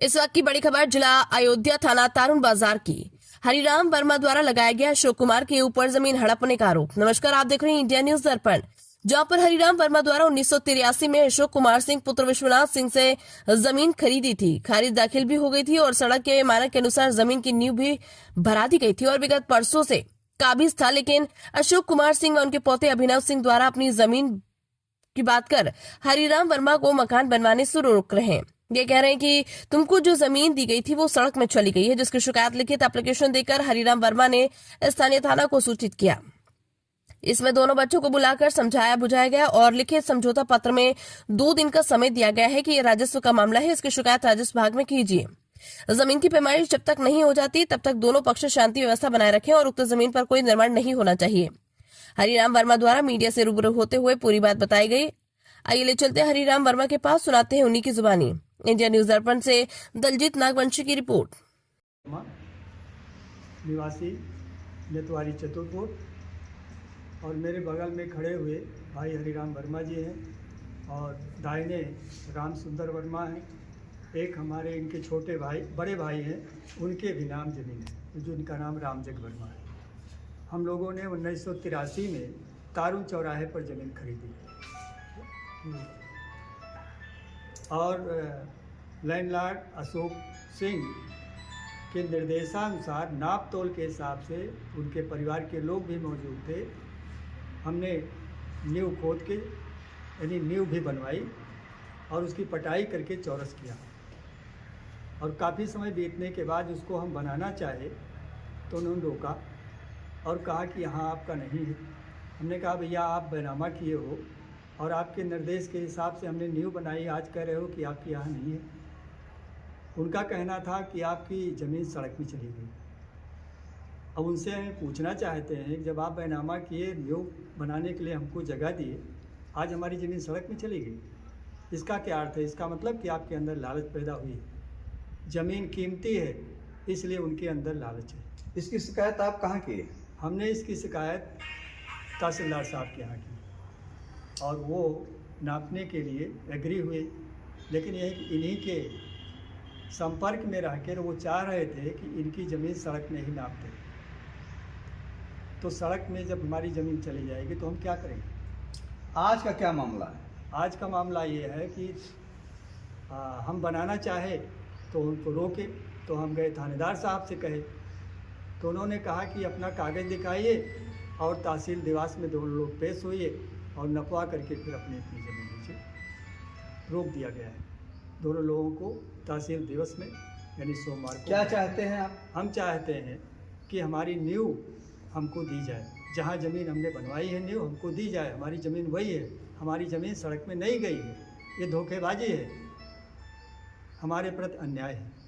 इस वक्त की बड़ी खबर जिला अयोध्या थाना तारुण बाजार की। हरिराम वर्मा द्वारा लगाया गया अशोक कुमार के ऊपर जमीन हड़पने का आरोप। नमस्कार, आप देख रहे हैं इंडिया न्यूज दर्पण। जहां पर हरिराम वर्मा द्वारा 1983 में अशोक कुमार सिंह पुत्र विश्वनाथ सिंह से जमीन खरीदी थी। खारिज दाखिल भी हो गई थी और सड़क के मानक के अनुसार जमीन की नींव भी भरा दी गई थी और विगत परसों से काबिज था। लेकिन अशोक कुमार सिंह व उनके पोते अभिनव सिंह द्वारा अपनी जमीन की बात कर हरिराम वर्मा को मकान बनवाने से रोक रहे हैं। ये कह रहे हैं कि तुमको जो जमीन दी गई थी वो सड़क में चली गई है, जिसकी शिकायत लिखित एप्लीकेशन देकर हरिराम वर्मा ने स्थानीय थाना को सूचित किया। इसमें दोनों बच्चों को बुलाकर समझाया बुझाया गया और लिखित समझौता पत्र में 2 दिन का समय दिया गया है कि यह राजस्व का मामला है, इसकी शिकायत राजस्व विभाग में कीजिए। जमीन की पैमाइश जब तक नहीं हो जाती तब तक दोनों पक्ष शांति व्यवस्था बनाए रखें और उक्त जमीन पर कोई निर्माण नहीं होना चाहिए। हरिराम वर्मा द्वारा मीडिया से रूबरू होते हुए पूरी बात बताई गई। आइए ले चलते हैं हरिराम वर्मा के पास, सुनाते हैं उन्हीं की जुबानी। इंडिया न्यूज दर्पण से दलजीत नागवंशी की रिपोर्ट। निवासी नेतवारी चतुरपुर और मेरे बगल में खड़े हुए भाई हरिराम वर्मा जी हैं और दाहिने राम सुंदर वर्मा हैं। एक हमारे इनके छोटे भाई बड़े भाई हैं, उनके भी नाम जमीन है, जो इनका नाम रामजग वर्मा है। हम लोगों ने 1983 में तारुण चौराहे पर ज़मीन खरीदी और लैंडलॉर्ड अशोक सिंह के निर्देशानुसार नाप तोल के हिसाब से उनके परिवार के लोग भी मौजूद थे। हमने नींव खोद के यानी नींव भी बनवाई और उसकी पटाई करके चौरस किया और काफ़ी समय बीतने के बाद उसको हम बनाना चाहे तो उन्होंने रोका और कहा कि यहाँ आपका नहीं है। हमने कहा भैया आप बैनामा किए हो और आपके निर्देश के हिसाब से हमने नींव बनाई, आज कह रहे हो कि आपके यहाँ नहीं है। उनका कहना था कि आपकी ज़मीन सड़क में चली गई। अब उनसे हम पूछना चाहते हैं, जब आप बैनामा किए, नींव बनाने के लिए हमको जगह दिए, आज हमारी ज़मीन सड़क में चली गई, इसका क्या अर्थ है? इसका मतलब कि आपके अंदर लालच पैदा हुई है। ज़मीन कीमती है इसलिए उनके अंदर लालच है। इसकी शिकायत आप कहाँ की? हमने इसकी शिकायत तहसीलदार साहब के यहाँ की और वो नापने के लिए एग्री हुए, लेकिन यह इन्हीं के संपर्क में रह कर वो चाह रहे थे कि इनकी ज़मीन सड़क में ही नाप दें। तो सड़क में जब हमारी ज़मीन चली जाएगी तो हम क्या करेंगे? आज का क्या मामला है? आज का मामला ये है कि हम बनाना चाहे तो उनको रोके। तो हम गए थानेदार साहब से कहे तो उन्होंने कहा कि अपना कागज़ दिखाइए और तहसील दिवस में दोनों लोग पेश हुए और नपवा करके फिर अपनी अपनी ज़मीन नीचे रोक दिया गया है। दोनों लोगों को तहसील दिवस में यानी सोमवार को। क्या चाहते हैं आप? हम चाहते हैं कि हमारी नींव हमको दी जाए, जहाँ ज़मीन हमने बनवाई है नींव हमको दी जाए। हमारी ज़मीन वही है, हमारी ज़मीन सड़क में नहीं गई है। ये धोखेबाजी है, हमारे प्रति अन्याय है।